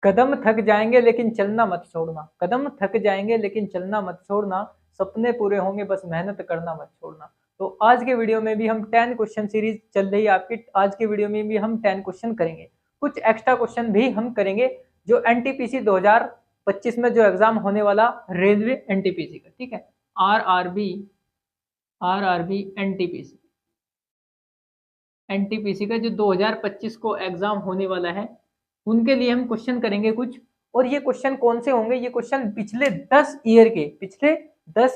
कदम थक जाएंगे लेकिन चलना मत छोड़ना, कदम थक जाएंगे लेकिन चलना मत छोड़ना, सपने पूरे होंगे बस मेहनत करना मत छोड़ना। तो आज के वीडियो में भी हम 10 क्वेश्चन सीरीज चल रही है आपकी, आज के वीडियो में भी हम 10 क्वेश्चन करेंगे, कुछ एक्स्ट्रा क्वेश्चन भी हम करेंगे जो एनटीपीसी 2025 में जो एग्जाम होने वाला रेलवे एनटीपीसी का, ठीक है, आरआरबी एनटीपीसी एनटीपीसी का जो 2025 को एग्जाम होने वाला है, उनके लिए हम क्वेश्चन करेंगे कुछ। और ये क्वेश्चन कौन से होंगे, ये क्वेश्चन पिछले 10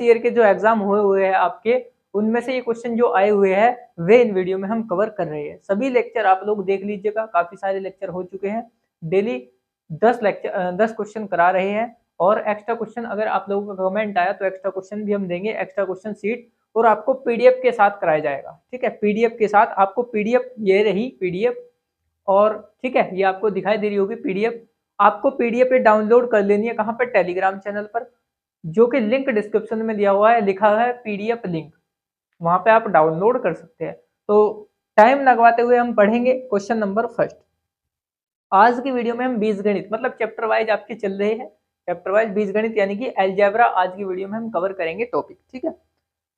ईयर के जो एग्जाम हुए हैं आपके, उनमें से ये क्वेश्चन जो आए हुए हैं वे इन वीडियो में हम कवर कर रहे हैं। सभी लेक्चर आप लोग देख लीजिएगा, काफी सारे लेक्चर हो चुके हैं, डेली 10 क्वेश्चन करा रहे हैं। और एक्स्ट्रा क्वेश्चन अगर आप लोगों का कमेंट आया तो एक्स्ट्रा क्वेश्चन भी हम देंगे, एक्स्ट्रा क्वेश्चन सीट, और आपको पीडीएफ के साथ कराया जाएगा, ठीक है, पीडीएफ के साथ आपको पीडीएफ, ये रही पीडीएफ, और ठीक है ये आपको दिखाई दे रही होगी पीडीएफ, आपको पीडीएफ पे डाउनलोड कर लेनी है, कहाँ पर, टेलीग्राम चैनल पर, जो कि लिंक डिस्क्रिप्शन में दिया हुआ है, लिखा है पीडीएफ लिंक, वहां पे आप डाउनलोड कर सकते हैं। तो टाइम लगवाते हुए हम पढ़ेंगे क्वेश्चन नंबर फर्स्ट। आज की वीडियो में हम बीजगणित, मतलब चैप्टर वाइज आपके चल रहे हैं, चैप्टर वाइज बीजगणित यानी कि अलजेब्रा, आज की वीडियो में हम कवर करेंगे टॉपिक, ठीक है।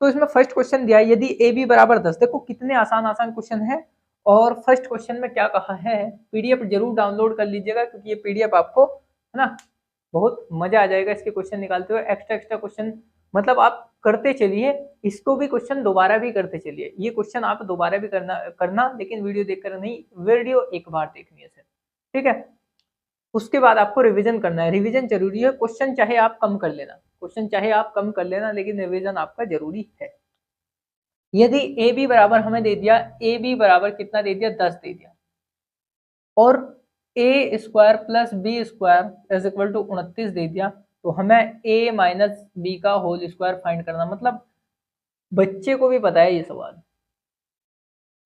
तो इसमें फर्स्ट क्वेश्चन दिया है, यदि ए बी बराबर 10, देखो कितने आसान आसान क्वेश्चन है। और फर्स्ट क्वेश्चन में क्या कहा है, पीडीएफ जरूर डाउनलोड कर लीजिएगा, क्योंकि ये पीडीएफ आपको, है ना, बहुत मजा आ जाएगा इसके क्वेश्चन निकालते हुए। एक्स्ट्रा क्वेश्चन मतलब आप करते चलिए, इसको भी क्वेश्चन दोबारा भी करते चलिए, ये क्वेश्चन आप दोबारा भी करना लेकिन वीडियो देखकर नहीं, वीडियो एक बार देखनी है सर, ठीक है। उसके बाद आपको रिवीजन करना है, रिवीजन जरूरी है, क्वेश्चन चाहे आप कम कर लेना, क्वेश्चन चाहे आप कम कर लेना, लेकिन रिवीजन आपका जरूरी है। यदि ए बी बराबर हमें दे दिया, ए बी बराबर कितना दे दिया, 10 दे दिया, और A square plus B square is equal to 29 दे दिया, तो हमें ए माइनस बी का होल स्क्वायर फाइंड करना, मतलब बच्चे को भी पता है ये सवाल,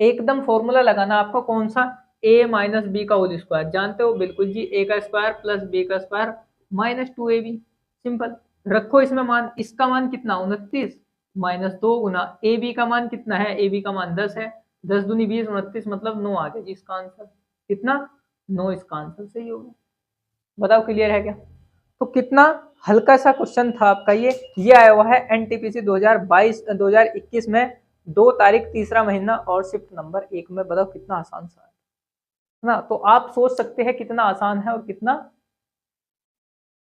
एकदम फॉर्मूला लगाना आपको, कौन सा, ए माइनस बी का होल स्क्वायर, जानते हो बिल्कुल जी, ए का स्क्वायर प्लस बी का स्क्वायर माइनस 2ab, सिंपल। रखो इसमें मान, इसका मान कितना, 29 माइनस 2 गुना ए बी का मान कितना है, ए बी का मान 10 है, 10 दूनी 20, 29 मतलब 9 आ गया जी इसका आंसर, कितना, 9 इसका आंसर सही होगा। बताओ क्लियर है क्या। तो कितना हल्का सा क्वेश्चन था आपका ये आया हुआ है एनटीपीसी 2021 में, 2 तारीख तीसरा महीना और शिफ्ट नंबर 1 में। बताओ कितना आसान सा है ना। तो आप सोच सकते हैं कितना आसान है और कितना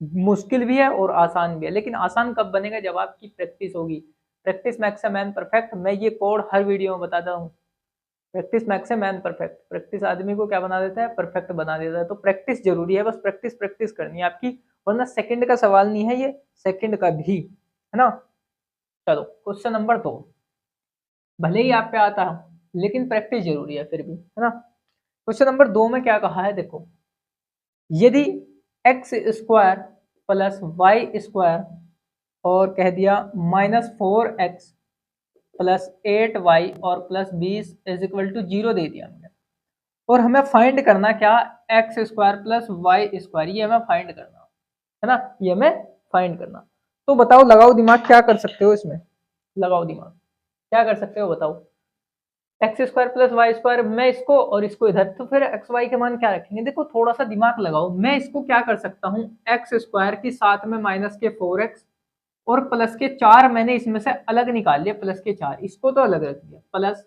मुश्किल भी है और आसान भी है, लेकिन आसान कब बनेगा, जब आपकी प्रैक्टिस होगी। Practice max a man perfect, मैं ये कोड हर वीडियो में बताता हूँ, practice max a man perfect, practice आदमी को क्या बना देता है, परफेक्ट बना देता है। तो प्रैक्टिस जरूरी है, बस प्रैक्टिस प्रैक्टिस करनी है आपकी, वरना सेकंड का सवाल नहीं है ये, सेकंड का भी, है ना। चलो क्वेश्चन नंबर 2, भले ही आप पे आता है लेकिन प्रैक्टिस जरूरी है फिर भी, है ना। क्वेश्चन नंबर 2 में क्या कहा है, देखो, यदि x square plus y square और कह दिया -4x प्लस 8y और प्लस 20 इज इक्वल टू 0 दे दिया हमने, और हमें फाइंड करना क्या, x square plus y square, ये हमें फाइंड करना है ना, ये हमें फाइंड करना। तो बताओ, लगाओ दिमाग, क्या कर सकते हो इसमें, लगाओ दिमाग, क्या कर सकते हो बताओ। X square plus y square, मैं इसको और इसको इधर, तो फिर एक्स वाई के मान क्या रखेंगे, देखो थोड़ा सा दिमाग लगाओ। मैं इसको क्या कर सकता हूँ, एक्स स्क्वायर की साथ में माइनस के 4x और प्लस के 4 मैंने इसमें से अलग निकाल लिया, प्लस के 4 इसको तो अलग रख दिया, प्लस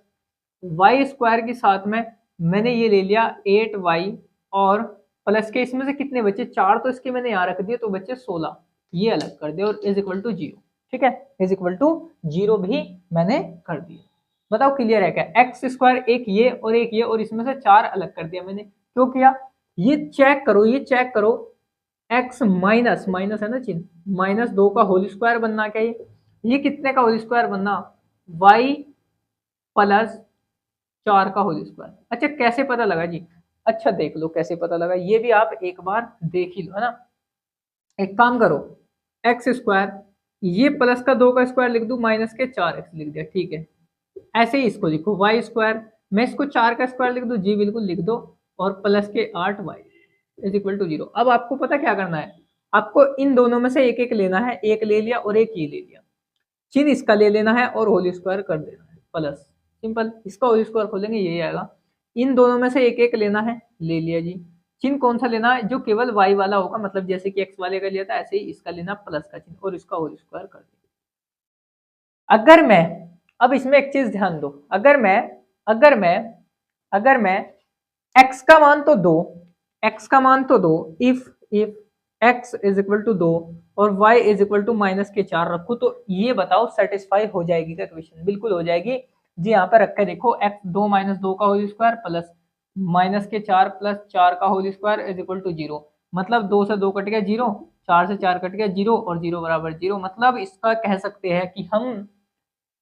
वाई स्क्वायर के साथ में मैंने ये ले लिया 8y और प्लस के इसमें से कितने बचे, 4 तो इसके मैंने यहाँ रख दिए, तो बचे 16, ये अलग कर दिया, और इज इक्वल टू 0, ठीक है, इज इक्वल टू 0 भी मैंने कर दिया। बताओ क्लियर है क्या, एक्स स्क्वायर एक ये और एक ये, और इसमें से 4 अलग कर दिया मैंने, क्यों किया, ये चेक करो, ये चेक करो, एक्स माइनस माइनस है ना चिन्ह, -2 का होल स्क्वायर बनना क्या, ये कितने का होल स्क्वायर बनना, y प्लस 4 का होल स्क्वायर। अच्छा कैसे पता लगा जी, अच्छा देख लो कैसे पता लगा, ये भी आप एक बार देख ही लो, है ना। एक काम करो, एक्स स्क्वायर, ये प्लस का 2 का स्क्वायर लिख दूं, माइनस के 4x लिख दिया, ठीक है। ऐसे ही इसको लिखो, वाई स्क्वायर, मैं इसको 4 का स्क्वायर लिख दूं, जी बिल्कुल लिख दो, और प्लस के 8y इज इक्वल टू 0। अब आपको पता क्या करना है, आपको इन दोनों में से एक एक लेना है, एक ले लिया और एक ये ले लिया, चिन्ह इसका ले लेना है और होल स्क्वायर कर देना है, प्लस, सिंपल, इसका होल स्क्वायर खोलेंगे यही आएगा। इन दोनों में से एक एक लेना है, ले लिया जी, चिन्ह कौन सा लेना है, जो केवल y वाला होगा, मतलब जैसे कि x वाले का लिया था ऐसे ही इसका लेना प्लस का चिन्ह और इसका होल स्क्वायर कर देना। अगर मैं, अब इसमें एक चीज ध्यान दो, अगर मैं x का मान तो दो, if x is equal to 2 और y इज इक्वल टू -4 रखू, तो ये बताओ सेटिस्फाई हो जाएगी क्या इक्वेशन? बिल्कुल हो जाएगी जी। यहाँ पे रख के देखो, x 2 - 2 का होल स्क्वायर प्लस -4 प्लस 4 का whole square is equal to 0, मतलब 2 से 2 कट गया 0, 4 से 4 कट गया 0 और 0 बराबर 0। मतलब इसका कह सकते हैं कि हम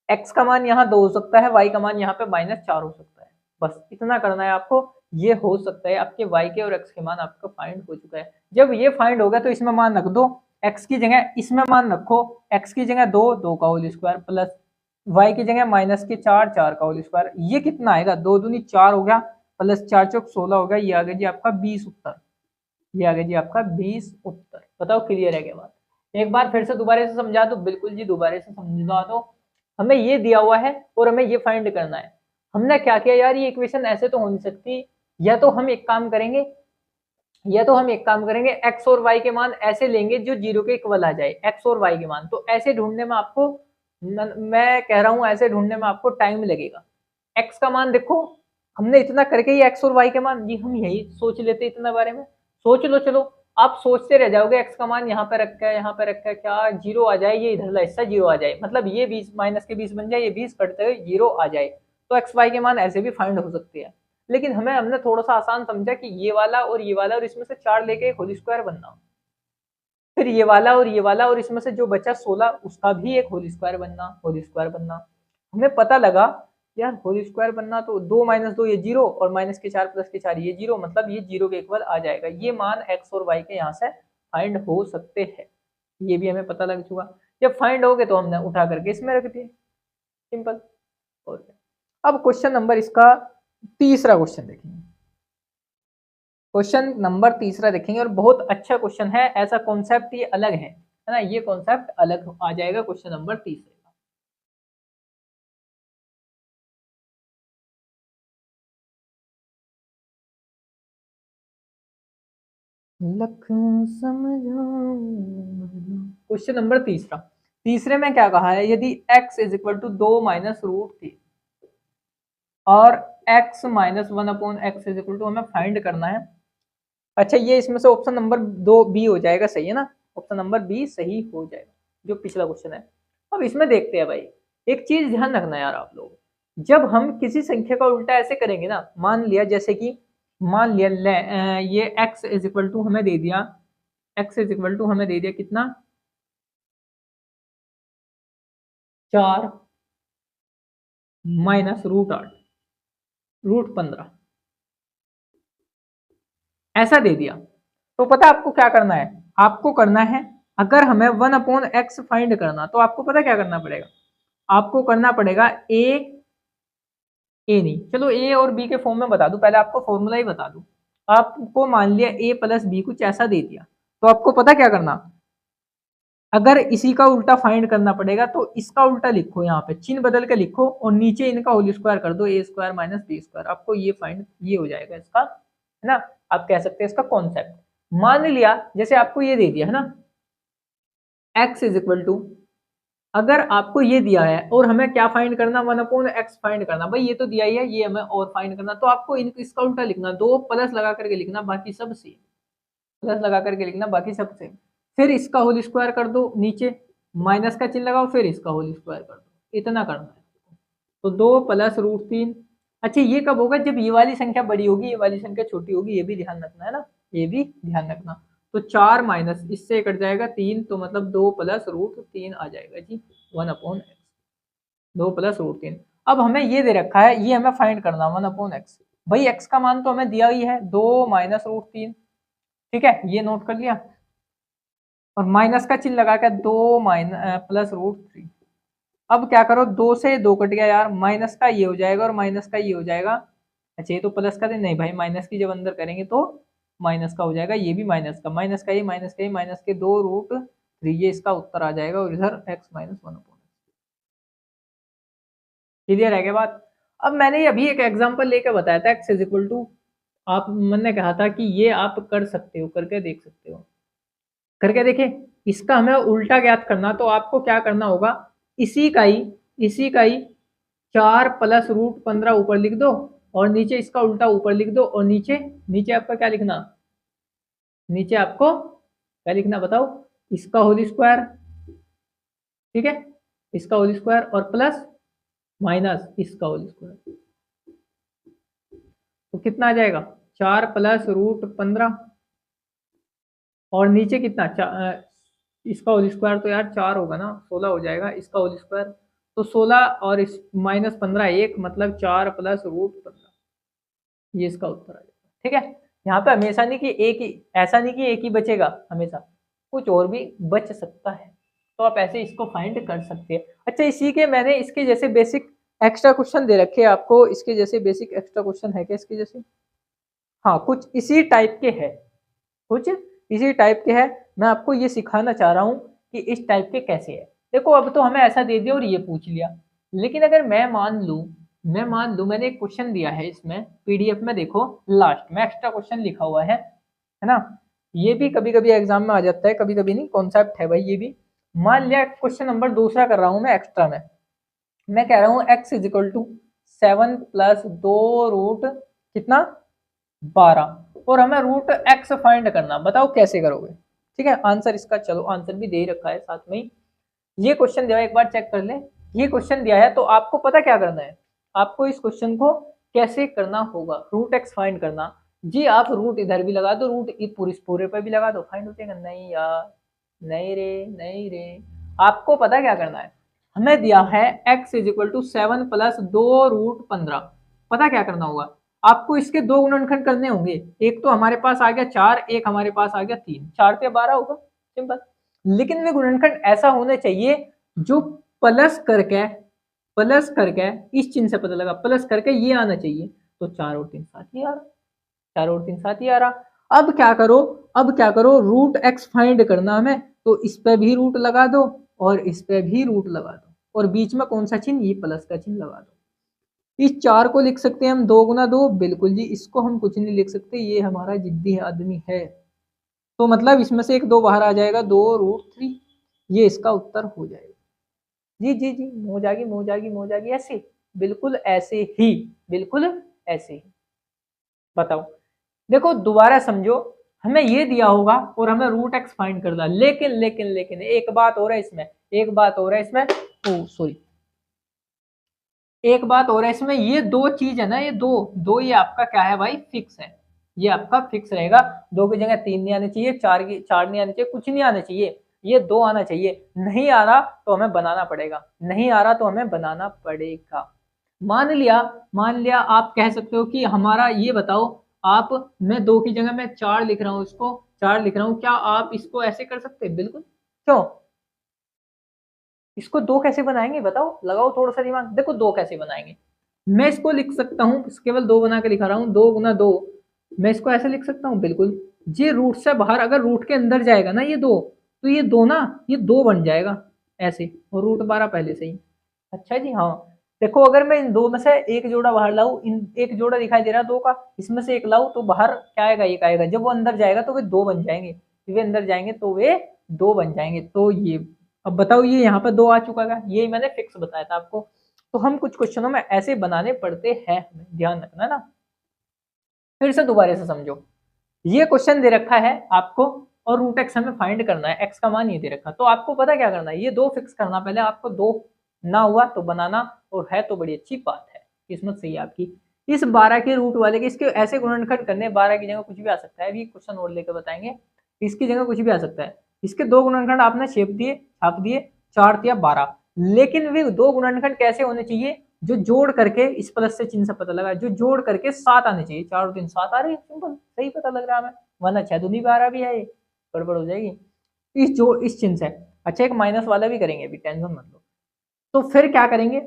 x का मान यहाँ 2 हो सकता है, y का मान यहाँ पे -4 हो सकता है। बस इतना करना है आपको, ये हो सकता है आपके y के और x के मान आपका फाइंड हो चुका है। जब ये फाइंड हो गया तो इसमें मान रख दो, x की जगह इसमें मान रखो, x की जगह 2 2 का होल स्क्वायर प्लस y की जगह -4 4 का होल स्क्वायर। ये कितना आएगा? 2 दूनी 4 हो गया प्लस 4 चौक 16 हो गया। ये आ गया जी आपका 20 उत्तर। ये आ गया जी आपका 20 उत्तर। बताओ क्लियर है क्या बात? एक बार फिर से दोबारा से समझा दो। बिल्कुल जी, दोबारा से समझा दो। हमें ये दिया हुआ है और हमें ये फाइंड करना है। हमने क्या किया यार, ये इक्वेशन ऐसे तो हो नहीं सकती। या तो हम एक काम करेंगे, x और y के मान ऐसे लेंगे जो 0 के इक्वल आ जाए, x और y के मान। तो ऐसे ढूंढने में आपको, मैं कह रहा हूं ऐसे ढूंढने में आपको टाइम लगेगा। x का मान देखो, हमने इतना करके ही x और y के मान, जी हम यही सोच लेते इतना बारे में। सोच लो, चलो आप सोचते रह जाओगे, x का मान यहाँ पे रखा है, यहाँ पे रखा है, क्या 0 आ जाए, ये इधरला हिस्सा 0 आ जाए, मतलब ये 20 माइनस के 20 बन जाए, ये 20 कटते हुए 0 आ जाए। तो एक्स वाई के मान ऐसे भी फाइंड हो सकते हैं। लेकिन हमने थोड़ा सा आसान समझा कि ये वाला और ये वाला और इसमें से 4 लेके एक होल स्क्वायर बनना, फिर ये वाला और ये वाला और इसमें से जो बचा 16 उसका भी एक होल स्क्वायर बनना। हमें पता लगा यार होल स्क्वायर बनना तो 2 - 2 ये 0 और -4 प्लस 4 ये 0, मतलब ये 0 के इक्वल आ जाएगा। ये मान x और y के यहाँ से फाइंड हो सकते हैं। ये भी हमें पता लग चुका। जब फाइंड हो गए तो हमने उठा करके इसमें रख दिए, सिंपल। और क्या, अब क्वेश्चन नंबर इसका तीसरा क्वेश्चन देखेंगे। क्वेश्चन नंबर तीसरा देखेंगे और बहुत अच्छा क्वेश्चन है। ऐसा कॉन्सेप्ट ये अलग है ना, ये कॉन्सेप्ट अलग आ जाएगा क्वेश्चन नंबर तीसरे का। लख समझाऊं। क्वेश्चन नंबर तीसरा, तीसरे में क्या कहा है, यदि x इज इक्वल टू 2 - √3 और x - 1/x is equal to हमें फाइंड करना है। अच्छा, ये इसमें से ऑप्शन नंबर 2 बी हो जाएगा, सही है ना? ऑप्शन नंबर बी सही हो जाएगा, जो पिछला क्वेश्चन है। अब इसमें देखते हैं भाई, एक चीज ध्यान रखना यार आप लोग, जब हम किसी संख्या का उल्टा ऐसे करेंगे ना, मान लिया जैसे कि ये x इज इक्वल टू हमें दे दिया, कितना 4 - √8 √15 ऐसा दे दिया। तो पता है आपको क्या करना है? आपको करना है, अगर हमें 1/x फाइंड करना, तो आपको पता क्या करना पड़ेगा? आपको करना पड़ेगा ए नहीं, चलो ए और बी के फॉर्म में बता दूं, पहले आपको फॉर्मूला ही बता दूं। आपको मान लिया ए प्लस बी कुछ ऐसा दे दिया, तो आपको पता क्या करना, अगर इसी का उल्टा फाइंड करना पड़ेगा तो इसका उल्टा लिखो, यहाँ पे चिन्ह बदल के लिखो और नीचे इनका होल स्क्वायर कर दो, ए स्क्वायर माइनस बी स्क्वायर। आपको ये फाइंड, ये हो जाएगा इसका, है ना? आप कह सकते हैं इसका कॉन्सेप्ट। मान लिया जैसे आपको ये दे दिया है ना, x इज इक्वल टू, अगर आपको ये दिया है और हमें क्या फाइंड करना, 1/x फाइंड करना, भाई ये तो दिया ही है, ये हमें और फाइंड करना, तो आपको इसका उल्टा लिखना, 2 प्लस लगा करके लिखना, बाकी सब सेम, प्लस लगा करके लिखना, बाकी सब सेम। फिर इसका होल स्क्वायर कर दो, नीचे माइनस का चिन्ह लगाओ, फिर इसका होल स्क्वायर कर दो, इतना करना है। तो 2 प्लस √3। अच्छा, ये कब होगा? जब ये वाली संख्या बड़ी होगी, ये वाली संख्या छोटी होगी, ये भी ध्यान रखना है ना, ये भी ध्यान रखना। तो 4 माइनस इससे कट जाएगा 3, तो मतलब 2 प्लस √3 आ जाएगा जी 1/x, 2 प्लस √3। अब हमें ये दे रखा है, ये हमें फाइंड करना 1/x। भाई x का मान तो हमें दिया ही है 2 माइनस √3, ठीक है, ये नोट कर लिया, और माइनस का चिन्ह लगा के 2 प्लस √3। अब क्या करो, 2 से 2 कट गया यार, माइनस का ये हो जाएगा और माइनस का ये हो जाएगा। अच्छा, ये तो प्लस का नहीं भाई, माइनस की जब अंदर करेंगे तो माइनस का हो जाएगा, ये भी माइनस का, माइनस के 2√3, ये इसका उत्तर आ जाएगा, और इधर x - 1/। क्लियर है क्या बात? अब मैंने अभी एक एग्जांपल लेकर बताया था x इज इक्वल टू आप मैंने कहा था कि ये आप कर सकते हो, करके देख सकते हो, करके देखिए। इसका हमें उल्टा ज्ञात करना, तो आपको क्या करना होगा, इसी का ही 4 + √15 ऊपर लिख दो, और नीचे इसका उल्टा ऊपर लिख दो, और नीचे नीचे आपका क्या लिखना, नीचे आपको क्या लिखना बताओ, इसका होल स्क्वायर, ठीक है, इसका होल स्क्वायर और प्लस माइनस इसका होल स्क्वायर, तो कितना आ जाएगा 4 + √15, और नीचे कितना इसका होल स्क्वायर, तो यार 4 होगा ना, 16 हो जाएगा इसका होल स्क्वायर, तो 16 और इस -15 1, मतलब 4 + √15, ये इसका उत्तर आ जाएगा। ठीक है, यहाँ पे हमेशा नहीं कि एक ही, ऐसा नहीं कि एक ही बचेगा, हमेशा कुछ और भी बच सकता है, तो आप ऐसे इसको फाइंड कर सकते हैं। अच्छा, इसी के मैंने इसके जैसे बेसिक एक्स्ट्रा क्वेश्चन दे रखे हैं आपको, इसके जैसे बेसिक एक्स्ट्रा क्वेश्चन है क्या इसके जैसे, हाँ कुछ इसी टाइप के है, कुछ इसी टाइप के है। मैं आपको ये सिखाना चाह रहा हूँ कि इस टाइप के कैसे है। देखो अब तो हमें ऐसा दे दिया और ये पूछ लिया, लेकिन अगर मैं मान लूँ मैंने एक क्वेश्चन दिया है, इसमें पीडीएफ में देखो लास्ट में एक्स्ट्रा क्वेश्चन लिखा हुआ है ना, ये भी कभी कभी एग्जाम में आ जाता है, कभी कभी नहीं, कॉन्सेप्ट है भाई ये भी। मान लिया क्वेश्चन नंबर दूसरा कर रहा हूँ मैं एक्स्ट्रा में, मैं कह रहा हूँ x = 7 + 2 √ कितना 12, और हमें √x फाइंड करना, बताओ कैसे करोगे। ठीक है, आंसर इसका, चलो आंसर भी दे ही रखा है साथ में ही, ये क्वेश्चन दिया है, एक बार चेक कर ले, ये क्वेश्चन दिया है, तो आपको पता क्या करना है, आपको इस क्वेश्चन को कैसे करना होगा, √x फाइंड करना जी। आप रूट इधर भी लगा दो, रूट पूरे पे भी लगा दो, फाइंड हो जाएगा। नहीं यार, नहीं रे, आपको पता क्या करना है, हमें दिया है x = 7 + 2 √15, पता क्या करना होगा, आपको इसके दो गुणनखंड करने होंगे, एक तो हमारे पास आ गया 4, एक हमारे पास आ गया 3, 4 से 12 होगा, सिंपल। लेकिन वे गुणनखंड ऐसा होना चाहिए जो प्लस करके इस चिन्ह से पता लगा, प्लस करके ये आना चाहिए, तो 4 और 3 7 ही आ रहा, 4 और 3 7 ही आ रहा। अब क्या करो √x फाइंड करना हमें, तो इस पे भी रूट लगा दो और इस पे भी रूट लगा दो, और बीच में कौन सा चिन्ह, ये प्लस का चिन्ह लगा दो। इस 4 को लिख सकते हैं हम 2 × 2, बिल्कुल जी, इसको हम कुछ नहीं लिख सकते, ये हमारा जिद्दी आदमी है, तो मतलब इसमें से एक 2 बाहर आ जाएगा, 2 √3, ये इसका उत्तर हो जाएगा। जी हो जाएगी ऐसे, बिल्कुल ऐसे ही, बिल्कुल ऐसे ही। बताओ, देखो दोबारा समझो, हमें ये दिया होगा और हमें √x फाइंड करना, लेकिन एक बात और है इसमें, ओ सॉरी, एक बात और है इसमें, ये दो चीज है ना, ये दो ये आपका क्या है भाई, फिक्स है, ये आपका फिक्स रहेगा। 2 की जगह 3 नहीं आने चाहिए, 4 नहीं आने चाहिए, कुछ नहीं आना चाहिए, ये 2 आना चाहिए। नहीं आ रहा तो हमें बनाना पड़ेगा, मान लिया आप कह सकते हो कि हमारा ये बताओ आप, मैं 2 की जगह मैं 4 लिख रहा हूँ, इसको 4 लिख रहा हूँ, क्या आप इसको ऐसे कर सकते हैं, बिल्कुल। क्यों, इसको 2 कैसे बनाएंगे बताओ, लगाओ थोड़ा सा दिमाग, देखो 2 कैसे बनाएंगे। मैं इसको लिख सकता हूँ, केवल 2 बना के लिखा रहा हूँ, 2 × 2, मैं इसको ऐसे लिख सकता हूँ, बिल्कुल। ये रूट से बाहर, अगर रूट के अंदर जाएगा ना ये 2, तो ये 2 ना, ये 2 बन जाएगा ऐसे, और √12 पहले से ही। अच्छा जी, हाँ देखो, अगर मैं इन 2 में से एक जोड़ा बाहर लाऊं, इन एक जोड़ा दिखाई दे रहा है 2 का, इसमें से एक लाऊं, तो बाहर क्या आएगा, एक आएगा, जब वो अंदर जाएगा तो वे 2 बन जाएंगे, वे अंदर जाएंगे तो वे 2 बन जाएंगे, तो ये, अब बताओ ये यहाँ पर 2 आ चुका है, यही मैंने फिक्स बताया था आपको। तो हम कुछ क्वेश्चनों में ऐसे बनाने पड़ते हैं, हमें ध्यान रखना ना। फिर से दोबारा से समझो, ये क्वेश्चन दे रखा है आपको और √x हमें फाइंड करना है, x का मान ये दे रखा, तो आपको पता क्या करना है, ये 2 फिक्स करना, पहले आपको 2 ना हुआ तो बनाना, और है तो बड़ी अच्छी बात है, किस्मत सही है आपकी। इस 12 के रूट वाले के, इसके ऐसे गुणनखंड करने, 12 की जगह कुछ भी आ सकता है, अभी क्वेश्चन और लेकर बताएंगे, इसकी जगह कुछ भी आ सकता है। इसके 2 गुणनखंड आपने छाप दिए 4 या 12, लेकिन वे 2 गुणनखंड कैसे होने चाहिए, जो जोड़ करके, इस प्लस से चिन्ह से पता लगा, जो जोड़ करके 7 आने चाहिए, 4 और 3 7 आ रही है, सिंपल, सही पता लग रहा है हमें, वरना 6 दूनी 12 भी है, ये गड़बड़ हो जाएगी इस चिन्ह से। अच्छा, एक माइनस वाला भी करेंगे, अभी टेंशन मत लो। तो फिर क्या करेंगे,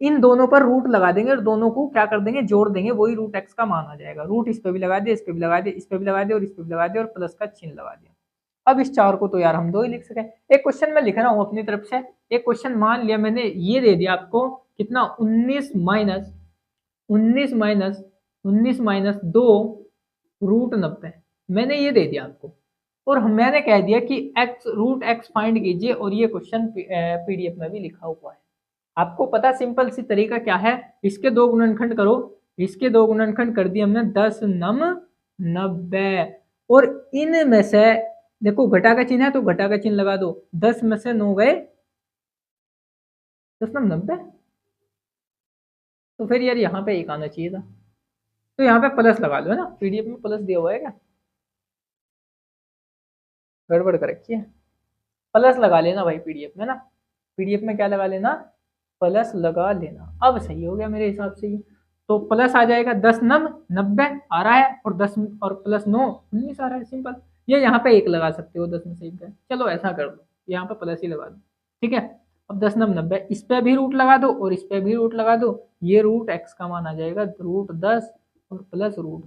इन दोनों पर रूट लगा देंगे और दोनों को क्या कर देंगे, जोड़ देंगे, वही √x का मान आ जाएगा। रूट इस पे भी लगा दिया, इस पे भी लगा दिया, इस पे भी लगा दिया और इस पे भी लगा दिया, और प्लस का चिन्ह लगा दिया। अब इस 4 को तो यार हम 2 ही लिख सके। एक क्वेश्चन मैं लिख रहा हूँ अपनी तरफ से, एक क्वेश्चन मान लिया मैंने, ये दे दिया आपको कितना, 19 - 2 √90 मैंने ये दे दिया आपको, और मैंने कह दिया कि √x फाइंड कीजिए, और ये क्वेश्चन पीडीएफ में भी लिखा हुआ है। आपको पता सिंपल सी तरीका क्या है, इसके दो गुणनखंड करो, इसके दो गुणनखंड कर दिए हमने 10 नम 90, और इनमें से देखो घटा का चिन्ह है तो घटा का चिन्ह लगा दो, 10 में से 9 गए 10 नम 90, तो फिर यार यहाँ पे एक आना चाहिए था, तो यहाँ पे प्लस लगा लो, है ना, पीडीएफ में प्लस दिया हुआ है क्या, गड़बड़ कर रखी है, प्लस लगा लेना भाई पीडीएफ में ना, पीडीएफ में क्या लगा लेना, प्लस लगा लेना। अब सही हो गया मेरे हिसाब से, तो प्लस आ जाएगा 10 नम 90 आ रहा है, और 10 और प्लस 9 19 आ रहा है, सिंपल। ये यहाँ पे एक लगा सकते हो 10 में से एक, चलो ऐसा कर दो, यहाँ पे प्लस ही लगा दो, ठीक है। अब 10 नम 90, इस पे भी रूट लगा दो और इस पे भी रूट लगा दो, ये √x का मान आ जाएगा √10 और प्लस √9।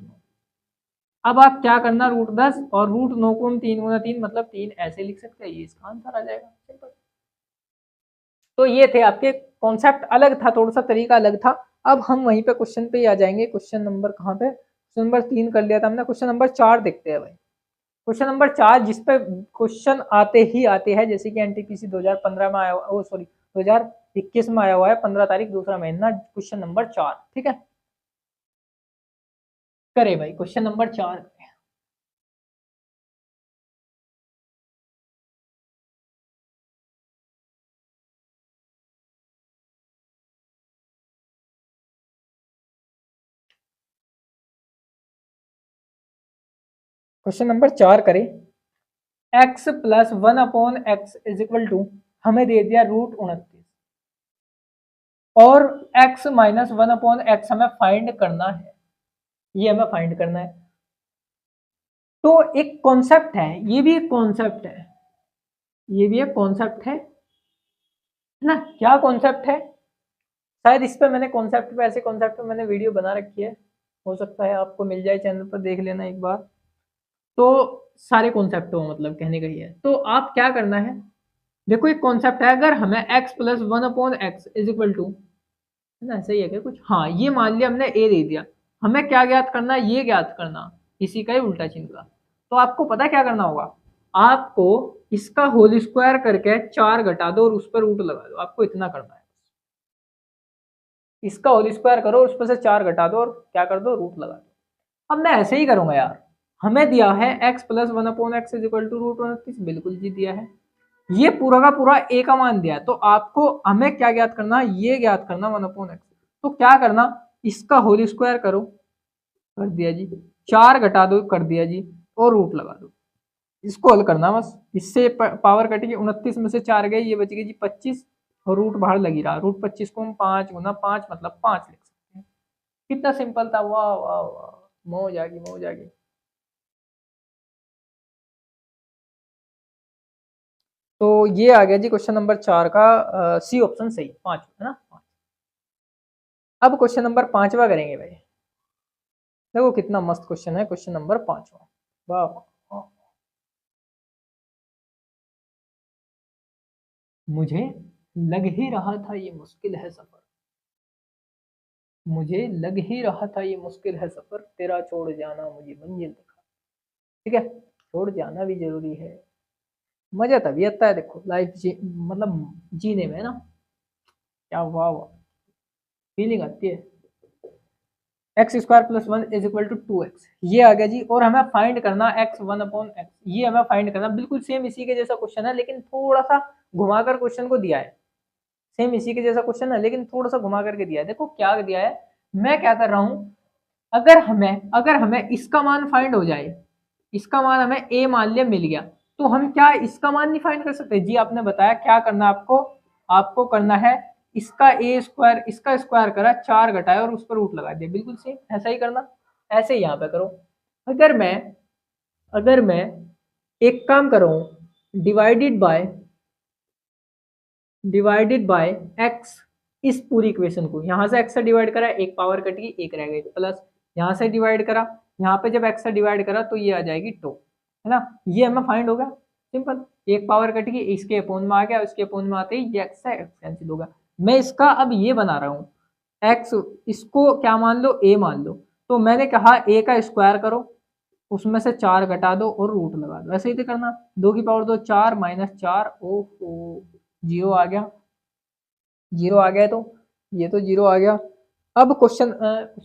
अब आप क्या करना, √10 और √9 को हम 3 गुना 3 मतलब 3 ऐसे लिख सकते हैं, ये इसका आंसर आ जाएगा, सिंपल। तो ये थे आपके कॉन्सेप्ट, अलग था थोड़ा सा, तरीका अलग था। अब हम वहीं पे क्वेश्चन पे ही आ जाएंगे। क्वेश्चन नंबर कहाँ पे, क्वेश्चन नंबर 3 कर लिया था हमने, क्वेश्चन नंबर 4 देखते हैं भाई। क्वेश्चन नंबर 4 जिसपे क्वेश्चन आते हैं, जैसे कि एनटीपीसी 2015 में आया हुआ, सॉरी 2021 में आया हुआ है, 15 तारीख दूसरा महीना, क्वेश्चन नंबर 4, ठीक है। करे भाई क्वेश्चन नंबर 4। क्वेश्चन नंबर 4 करें, x + 1/x = हमें दे दिया √29, और x - 1/x हमें फाइंड करना है, ये हमें फाइंड करना है। तो एक कॉन्सेप्ट है, ये भी एक कॉन्सेप्ट है, ये भी एक कॉन्सेप्ट है ना, क्या कॉन्सेप्ट है, शायद इस पे मैंने कॉन्सेप्ट पे, ऐसे कॉन्सेप्ट पे मैंने वीडियो बना रखी है, हो सकता है आपको मिल जाए चैनल पर, देख लेना एक बार। तो सारे कॉन्सेप्ट हो, मतलब कहने का ही है। तो आप क्या करना है, देखो एक कॉन्सेप्ट है, अगर हमें x + 1/x = है ना, सही है क्या कुछ, हाँ, ये मान लिया हमने a दे दिया, हमें क्या ज्ञात करना, ये ज्ञात करना, इसी का ही उल्टा चिन्ह का। तो आपको पता क्या करना होगा, आपको इसका होल स्क्वायर करके 4 घटा दो और उस पर रूट लगा दो, आपको इतना करना है। इसका होल स्क्वायर करो, उस पर से 4 घटा दो और क्या कर दो, रूट लगा दो। अब मैं ऐसे ही करूंगा यार, हमें दिया है x + 1/x = √29, बिल्कुल जी दिया है, ये पूरा का पूरा a का मान दिया है, तो आपको हमें क्या ज्ञात करना, ये ज्ञात करना 1/x। तो क्या करना, इसका होल स्क्वायर करो, कर दिया जी, 4 घटा दो, कर दिया जी, और रूट लगा दो, इसको हल करना बस, इससे पावर कटेगी, 29 में से 4 गए, ये बच गई जी 25, और रूट बाहर लगी रहा, √25 को हम 5 गुना 5 मतलब 5 लिख सकते हैं। कितना सिंपल था, वाह वाह वाह, मौज आ गई, मौज आ गई। तो ये आ गया जी क्वेश्चन नंबर 4 का सी ऑप्शन सही, 5 है ना। अब क्वेश्चन नंबर 5वां करेंगे भाई, देखो कितना मस्त क्वेश्चन है, क्वेश्चन नंबर 5वां, वाह। मुझे लग ही रहा था ये मुश्किल है सफर, मुझे लग ही रहा था ये मुश्किल है सफर, तेरा छोड़ जाना मुझे मंजिल दिखा, ठीक है, छोड़ जाना भी जरूरी है, मजा तभी आता है देखो लाइफ मतलब जीने में, है ना, क्या वाह वाह, फीलिंग आती है। x² + 1 = 2x, ये आ गया जी, और हमें फाइंड करना x 1/x, ये हमें फाइंड करना, बिल्कुल सेम इसी के जैसा क्वेश्चन है, लेकिन थोड़ा सा घुमाकर क्वेश्चन को दिया है, सेम इसी के जैसा क्वेश्चन है लेकिन थोड़ा सा घुमा करके दिया है। देखो क्या दिया है, मैं क्या कर रहा हूं, अगर हमें इसका मान फाइंड हो जाए, इसका मान हमें a मान लिया मिल गया, तो हम क्या इसका मान नहीं फाइंड कर सकते जी, आपने बताया क्या करना आपको, आपको करना है इसका a², इसका स्क्वायर करा, 4 घटाया और उस पर रूट लगा दिया, बिल्कुल सेम ऐसा ही करना, ऐसे ही यहाँ पे करो। अगर मैं एक काम करूं, डिवाइडेड बाय x, इस पूरी इक्वेशन को यहां से x से डिवाइड करा, एक पावर कट गई, एक रह गई, प्लस यहां से डिवाइड करा, यहाँ पे जब x से डिवाइड करा तो ये आ जाएगी 2, है ना, ये हमें फाइंड होगा, सिंपल, एक पावर कट गई, इसके अपोन में आ गया, इसके अपोन में आते ही ये x से x कैंसिल होगा। मैं इसका अब ये बना रहा हूँ, x इसको क्या मान लो, a मान लो, तो मैंने कहा a का स्क्वायर करो, उसमें से 4 घटा दो और रूट लगा दो, ऐसे ही तो करना। 2 की पावर 2 4 माइनस 4, ओहो 0 आ गया, 0 आ गया, तो ये तो 0 आ गया। अब क्वेश्चन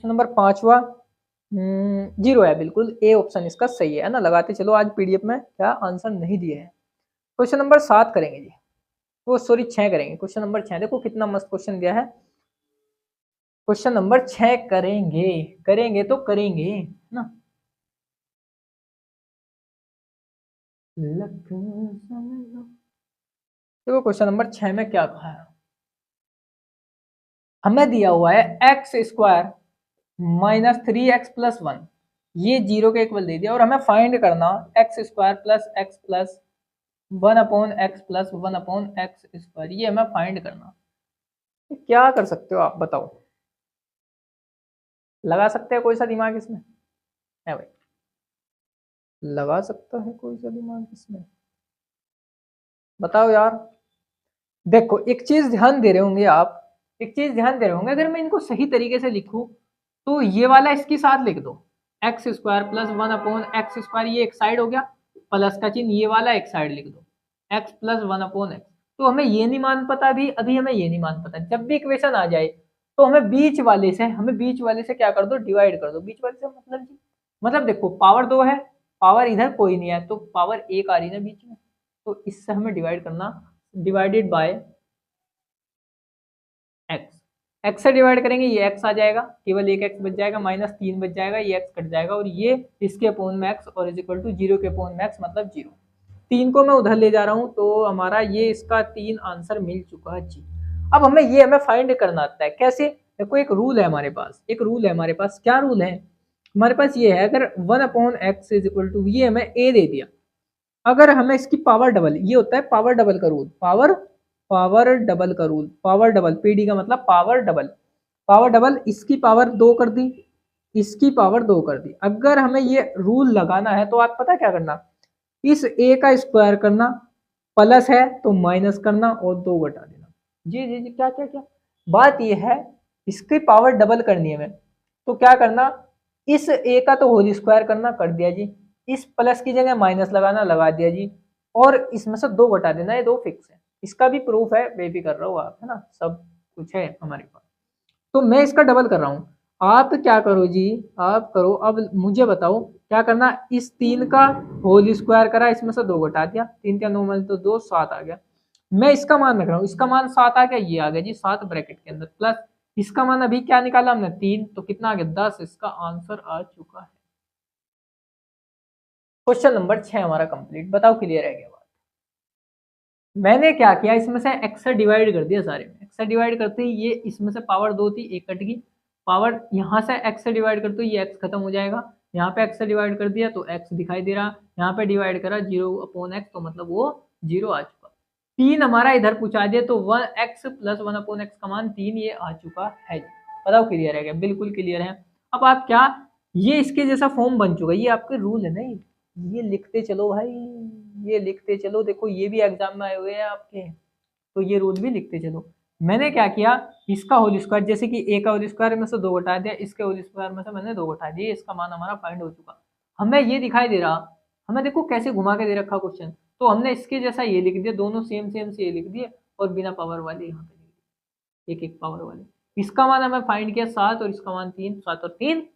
नंबर 5वां 0 है, बिल्कुल ए ऑप्शन इसका सही है ना। लगाते चलो, आज पीडीएफ में क्या आंसर नहीं दिए हैं। क्वेश्चन नंबर 7 करेंगे जी, वो सॉरी 6 करेंगे। क्वेश्चन नंबर 6 देखो कितना मस्त क्वेश्चन दिया है। क्वेश्चन नंबर 6 करेंगे, करेंगे तो करेंगे ना। देखो क्वेश्चन नंबर 6 में क्या कहा है, हमें दिया हुआ है एक्स स्क्वायर माइनस 3x+1, ये 0 के इक्वल दे दिया, और हमें फाइंड करना x square plus x plus 1/x plus 1/x square, ये हमें फाइंड करना। क्या कर सकते हो आप बताओ, लगा सकते हैं कोई सा दिमाग इसमें है भाई, लगा सकता है कोई सा दिमाग इसमें, बताओ यार। देखो एक चीज ध्यान दे रहे होंगे आप, एक चीज ध्यान दे रहे होंगे, अगर मैं इनको सही तरीके से लिखूं तो ये वाला इसके साथ लिख दो, x square plus 1/x square, ये एक साइड हो गया, प्लस का चिन्ह ये वाला एक साइड लिख दो, एक्स प्लस 1/x। तो हमें ये नहीं मान पता, अभी अभी हमें ये नहीं मान पता, जब भी इक्वेशन आ जाए तो हमें बीच वाले से क्या कर दो, डिवाइड कर दो। बीच वाले से मतलब जी, मतलब देखो पावर 2 है, पावर इधर कोई नहीं है, तो पावर 1 आ रही ना बीच में, तो इससे हमें डिवाइड करना, डिवाइडेड बाय एक्स। एक्स से डिवाइड करेंगे, ये एक्स आ जाएगा, केवल एक एक्स बच जाएगा, माइनस 3 बच जाएगा, ये एक्स कट जाएगा, और ये इसके अपोन में एक्स और इज इक्वल टू 0 के अपोन में एक्स मतलब 0। 3 को मैं उधर ले जा रहा हूँ, तो हमारा ये इसका 3 आंसर मिल चुका है जी। अब हमें फाइंड करना आता है कैसे। देखो एक रूल है हमारे पास, एक रूल है हमारे पास, क्या रूल है हमारे पास, ये है अगर 1/x इज इक्वल टू, ये हमें ए दे दिया, अगर हमें इसकी पावर डबल, ये होता है पावर डबल का रूल, पावर डबल का रूल, पावर डबल, पीडी का मतलब पावर डबल, पावर डबल, इसकी पावर 2 कर दी, इसकी पावर 2 कर दी। अगर हमें ये रूल लगाना है तो आप पता क्या करना, इस ए का स्क्वायर करना, प्लस है तो माइनस करना और 2 घटा देना। जी जी जी, क्या क्या क्या बात ये है, इसकी पावर डबल करनी है हमें, तो क्या करना, इस ए का तो होल स्क्वायर करना, कर दिया जी, इस प्लस की जगह माइनस लगाना, लगा दिया जी, और इसमें से 2 घटा देना, ये 2 फिक्स है। इसका भी प्रूफ है, बेबी कर रहा हूँ आप, है ना, सब कुछ है हमारे पास। तो मैं इसका डबल कर रहा हूँ, आप क्या करो जी, आप करो, अब मुझे बताओ क्या करना, इस 3 का होल स्क्वायर करा, इसमें से 2 घटा दिया, 3 का 9 में तो 2, 7 आ गया। मैं इसका मान रख रहा हूँ, इसका मान 7 आ गया, ये आ गया जी 7 ब्रैकेट के अंदर, प्लस इसका मान अभी क्या निकाला हमने 3, तो कितना आ गया 10, इसका आंसर आ चुका है। क्वेश्चन नंबर 6 हमारा कंप्लीट, बताओ क्लियर है क्या बात। मैंने क्या किया, इसमें से एक्स से डिवाइड कर दिया, सारे में एक्स से डिवाइड करते ही ये इसमें से पावर 2 थी, एक कट गई, पावर यहाँ से एक्स से डिवाइड करते ही ये एक्स खत्म हो जाएगा, यहाँ पे एक्स से डिवाइड कर दिया तो एक्स दिखाई दे रहा, यहाँ पे डिवाइड करा 0/x, तो मतलब वो 0 आ चुका। 3 हमारा इधर पूछा दिया, तो 1x प्लस 1/x का मान 3 ये आ चुका है। बताओ क्लियर है क्या, बिल्कुल क्लियर है। अब आप क्या, ये इसके जैसा फॉर्म बन चुका है, ये आपके रूल है ना, ये लिखते चलो भाई, ये लिखते चलो, देखो ये भी एग्जाम में आए हुए हैं आपके, तो ये रूल भी लिखते चलो। मैंने क्या किया, इसका होल स्क्वायर, जैसे कि ए का होल स्क्वायर में से 2 घटा दिया, इसके होल स्क्वायर में से मैंने 2 घटा दिए, इसका मान हमारा फाइंड हो चुका। हमें ये दिखाई दे रहा, हमें देखो कैसे घुमा के दे रखा क्वेश्चन, तो हमने इसके जैसा ये लिख दिया, दोनों सेम सेम से ये लिख दिए, और बिना पावर वाले यहाँ पे लिख दिए, एक एक पावर वाले। इसका मान हमें फाइंड किया 7, और इसका मान 3, 7 और 3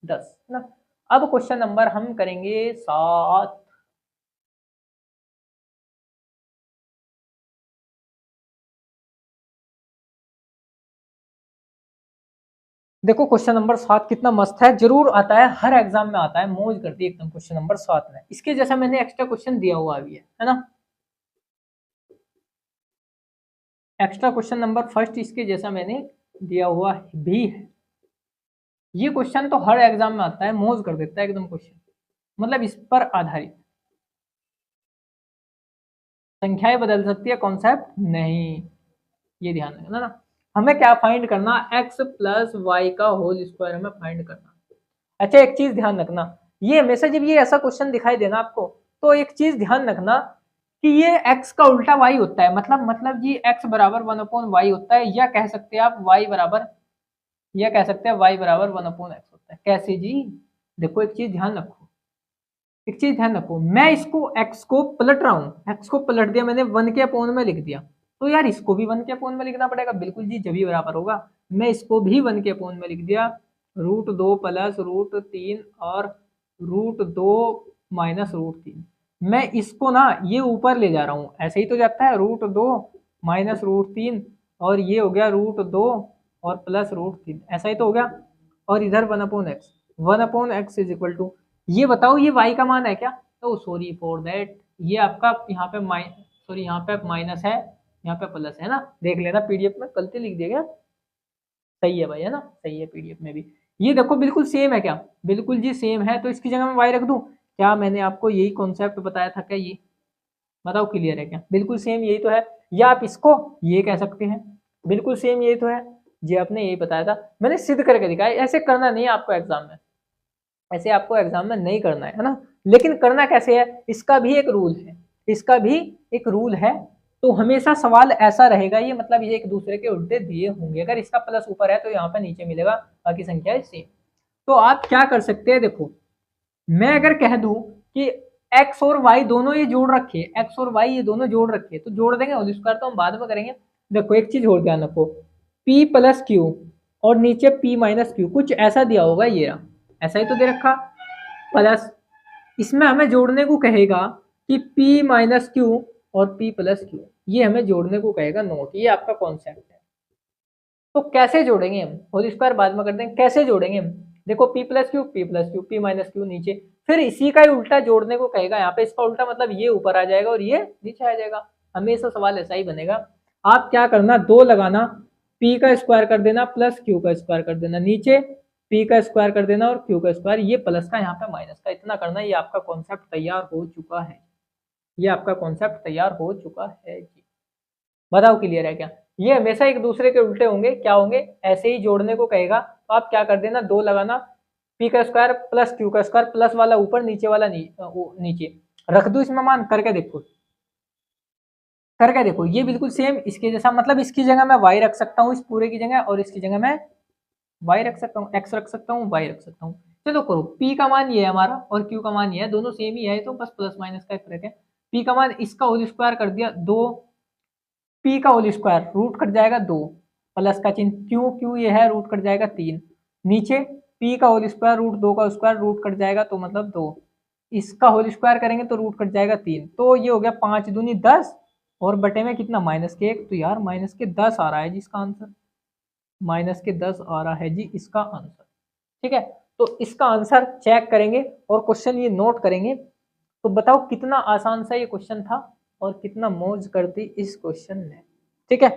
10 ना। अब क्वेश्चन नंबर हम करेंगे 7। देखो क्वेश्चन नंबर 7 कितना मस्त है, जरूर आता है, हर एग्जाम में आता है, मौज करती है एकदम क्वेश्चन नंबर 7 में। इसके जैसा मैंने एक्स्ट्रा क्वेश्चन दिया हुआ भी है ना, एक्स्ट्रा क्वेश्चन नंबर फर्स्ट इसके जैसा मैंने दिया हुआ भी है। ये क्वेश्चन तो हर एग्जाम में आता है, मौज कर देता है एकदम क्वेश्चन, मतलब इस पर आधारित। संख्याएं बदल सकती है, कॉन्सेप्ट नहीं, ये ध्यान रखना ना। हमें क्या फाइंड करना, x प्लस वाई का होल स्क्वायर हमें फाइंड करना। अच्छा एक चीज ध्यान रखना, ये हमेशा जब ये ऐसा क्वेश्चन दिखाई देना आपको, तो एक चीज ध्यान रखना कि ये x का उल्टा y होता है, मतलब जी x बराबर 1/y होता है, या कह सकते हैं आप y बराबर, या कह सकते हैं y बराबर 1/x होता है। कैसे जी, देखो एक चीज ध्यान रखो, एक चीज ध्यान रखो, मैं इसको x को पलट रहा हूँ, x को पलट दिया मैंने, 1 के अपॉन में लिख दिया, तो यार इसको भी 1 के अपॉन में लिखना पड़ेगा, बिल्कुल जी, जब ही बराबर होगा। मैं इसको भी 1 के अपॉन में लिख दिया, √2 प्लस √3 और √2 माइनस √3। मैं इसको ना ये ऊपर ले जा रहा हूँ, ऐसे ही तो जाता है, √2 माइनस √3 और ये हो गया √2 और प्लस √3, ऐसा ही तो हो गया। और इधर 1/x, 1/x is equal to, ये बताओ ये y का मान है क्या? तो सॉरी फॉर दैट, ये आपका यहाँ पे सॉरी यहाँ पे माइनस है, यहाँ पे प्लस है ना, देख लेना पीडीएफ में, गलती लिख दिया क्या? सही है भाई, है ना, सही है, पीडीएफ में भी ये देखो बिल्कुल सेम है क्या? बिल्कुल जी सेम है, तो इसकी जगह मैं y रख दूं क्या? मैंने आपको यही कॉन्सेप्ट बताया था क्या? ये बताओ क्लियर है क्या? बिल्कुल सेम यही तो है, या आप इसको ये कह सकते हैं, बिल्कुल सेम यही तो है, जी आपने यही बताया था, मैंने सिद्ध करके दिखाया। ऐसे करना नहीं है आपको एग्जाम में, ऐसे आपको एग्जाम में नहीं करना है ना, लेकिन करना कैसे है, इसका भी एक रूल है, इसका भी एक रूल है। तो हमेशा सवाल ऐसा रहेगा, ये मतलब ये एक दूसरे के उल्टे दिए होंगे, अगर इसका प्लस ऊपर है तो यहाँ पे नीचे मिलेगा, बाकी संख्या सेम। तो आप क्या कर सकते हैं, देखो मैं अगर कह दूं कि x और y दोनों ये जोड़ रखे, x और y ये दोनों जोड़ रखे, तो जोड़ देंगे, होल स्क्वायर तो हम बाद में करेंगे। देखो एक चीज और ध्यान रखो, p प्लस क्यू और नीचे p माइनस क्यू, कुछ ऐसा दिया होगा, ये रहा, ऐसा ही तो दे रखा, प्लस इसमें हमें जोड़ने को कहेगा कि p माइनस क्यू और p प्लस क्यू, ये हमें जोड़ने को कहेगा नोट, ये आपका कॉन्सेप्ट है। तो कैसे जोड़ेंगे हम, होल स्क्वायर बाद में करते हैं, कैसे जोड़ेंगे हम, देखो p plus Q, p minus Q नीचे, फिर इसी का ही उल्टा जोड़ने को कहेगा, यहाँ पे इसका उल्टा मतलब ये ऊपर आ जाएगा और ये नीचे आ जाएगा, हमेशा सवाल ऐसा ही बनेगा। आप क्या करना, 2 लगाना, p का स्क्वायर कर देना प्लस q का स्क्वायर कर देना, नीचे p का स्क्वायर कर देना और q का स्क्वायर, ये प्लस का यहाँ पे माइनस का, इतना करना, ये आपका कॉन्सेप्ट तैयार हो चुका है, ये आपका कॉन्सेप्ट तैयार हो चुका है जी। बताओ क्लियर है क्या? ये हमेशा एक दूसरे के उल्टे होंगे, क्या होंगे, ऐसे ही जोड़ने को कहेगा, तो आप क्या कर देना, 2 लगाना, p का स्क्वायर प्लस q का स्क्वायर, प्लस वाला ऊपर, नीचे वाला नीचे रख दो, इसमें मान करके देखो, करके देखो, ये बिल्कुल सेम इसके जैसा, मतलब इसकी जगह मैं y रख सकता हूँ इस पूरे की जगह, और इसकी जगह मैं y रख सकता हूँ, x रख सकता हूँ, y रख सकता हूँ। चलो करो, p का मान ये है हमारा और q का मान ये है, दोनों सेम ही है, तो बस प्लस माइनस का फर्क है। p का मान इसका होल स्क्वायर कर दिया 2, p का होल स्क्वायर रूट कट जाएगा 2, प्लस का चिन्ह, क्यू क्यू ये है, रूट कट जाएगा 3, नीचे p का होल स्क्वायर √2 का स्क्वायर रूट कट जाएगा, तो मतलब 2, इसका होल स्क्वायर करेंगे तो रूट कट जाएगा 3, तो ये हो गया 5 दूनी 10 और बटे में कितना, -1, तो यार -10 आ रहा है जी इसका आंसर, -10 आ रहा है जी इसका आंसर। ठीक है, तो इसका आंसर चेक करेंगे और क्वेश्चन ये नोट करेंगे, तो बताओ कितना आसान सा ये क्वेश्चन था और कितना मौज कर दी इस क्वेश्चन ने। ठीक है,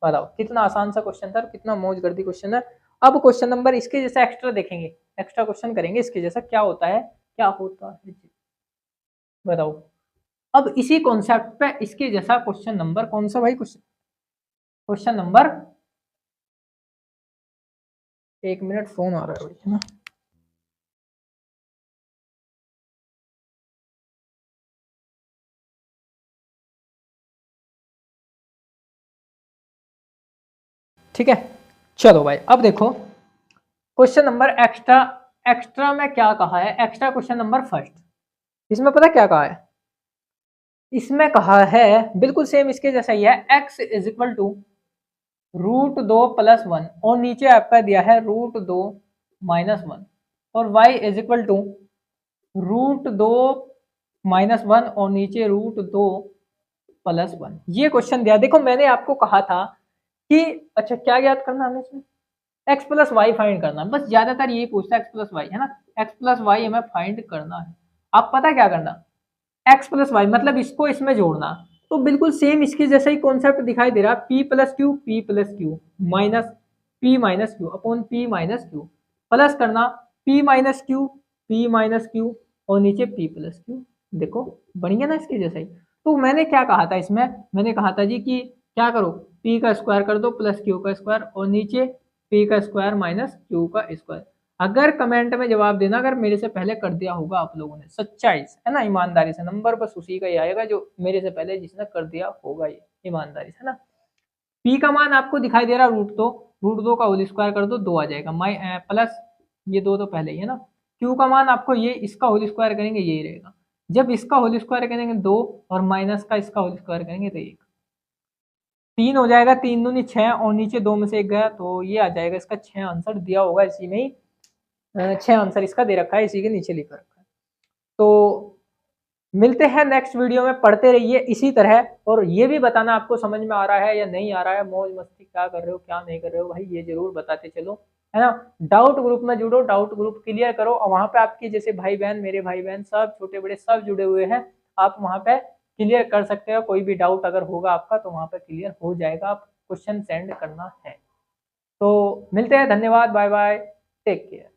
बताओ कितना आसान सा क्वेश्चन था और कितना मौज कर दी क्वेश्चन है। अब क्वेश्चन नंबर इसके जैसा एक्स्ट्रा देखेंगे, एक्स्ट्रा क्वेश्चन करेंगे इसके जैसा, क्या होता है, क्या होता है, बताओ। अब इसी कॉन्सेप्ट पे इसके जैसा क्वेश्चन नंबर कौन सा भाई, क्वेश्चन नंबर, 1 मिनट फोन आ रहा है भाई, है ना। ठीक है, चलो भाई, अब देखो क्वेश्चन नंबर एक्स्ट्रा, एक्स्ट्रा में क्या कहा है, एक्स्ट्रा क्वेश्चन नंबर फर्स्ट, इसमें पता क्या कहा है, इसमें कहा है बिल्कुल सेम इसके जैसा ही है, x इज इक्वल टू √2 + 1 और नीचे आपका दिया है √2 - 1 और y इज इक्वल टू √2 - 1 और नीचे √2 + 1, ये क्वेश्चन दिया। देखो मैंने आपको कहा था कि अच्छा क्या याद करना हमें इसमें, x प्लस वाई फाइंड करना, बस ज्यादातर यही पूछता है, x प्लस वाई, है ना, x प्लस वाई हमें फाइंड करना है। आप पता क्या करना, x प्लस वाई मतलब इसको इसमें जोड़ना, तो बिल्कुल सेम इसके जैसा ही कॉन्सेप्ट दिखाई दे रहा है, p plus Q minus p minus Q upon p minus Q, plus करना p माइनस क्यू और नीचे p प्लस क्यू, देखो बन गया ना इसके जैसा ही। तो मैंने क्या कहा था इसमें, मैंने कहा था जी कि क्या करो, p का स्क्वायर कर दो प्लस q का स्क्वायर और नीचे p का स्क्वायर माइनस q का स्क्वायर। अगर कमेंट में जवाब देना अगर मेरे से पहले कर दिया होगा आप लोगों ने, सच्चाई से, है ना, ईमानदारी से, नंबर बस उसी का ही आएगा जो मेरे से पहले जिसने कर दिया होगा, ये ईमानदारी से, है ना। p का मान आपको दिखाई दे रहा √2, √2 का होल स्क्वायर कर दो 2 आ जाएगा, प्लस ये 2 तो पहले ही है ना, Q का मान आपको ये इसका होल स्क्वायर करेंगे यही रहेगा। जब इसका होल स्क्वायर करेंगे 2 और माइनस का इसका होल स्क्वायर करेंगे तो 1, 3 हो जाएगा, 3 दूनी 6 और नीचे 2 में से 1 गया तो ये आ जाएगा। इसका 6 आंसर दिया होगा इसी में ही, 6 आंसर इसका दे रखा है, इसी के नीचे लिखा रखा है। तो मिलते हैं नेक्स्ट वीडियो में, पढ़ते रहिए इसी तरह, और ये भी बताना आपको समझ में आ रहा है या नहीं आ रहा है, मौज मस्ती क्या कर रहे हो क्या नहीं कर रहे हो भाई, ये जरूर बताते चलो, है ना। डाउट ग्रुप में जुड़ो, डाउट ग्रुप क्लियर करो, और वहां पे आपके जैसे भाई बहन, मेरे भाई बहन सब छोटे बड़े सब जुड़े हुए हैं, आप वहां पे क्लियर कर सकते हो। कोई भी डाउट अगर होगा आपका तो वहां पे क्लियर हो जाएगा, आप क्वेश्चन सेंड करना है। तो मिलते हैं, धन्यवाद, बाय बाय, टेक केयर।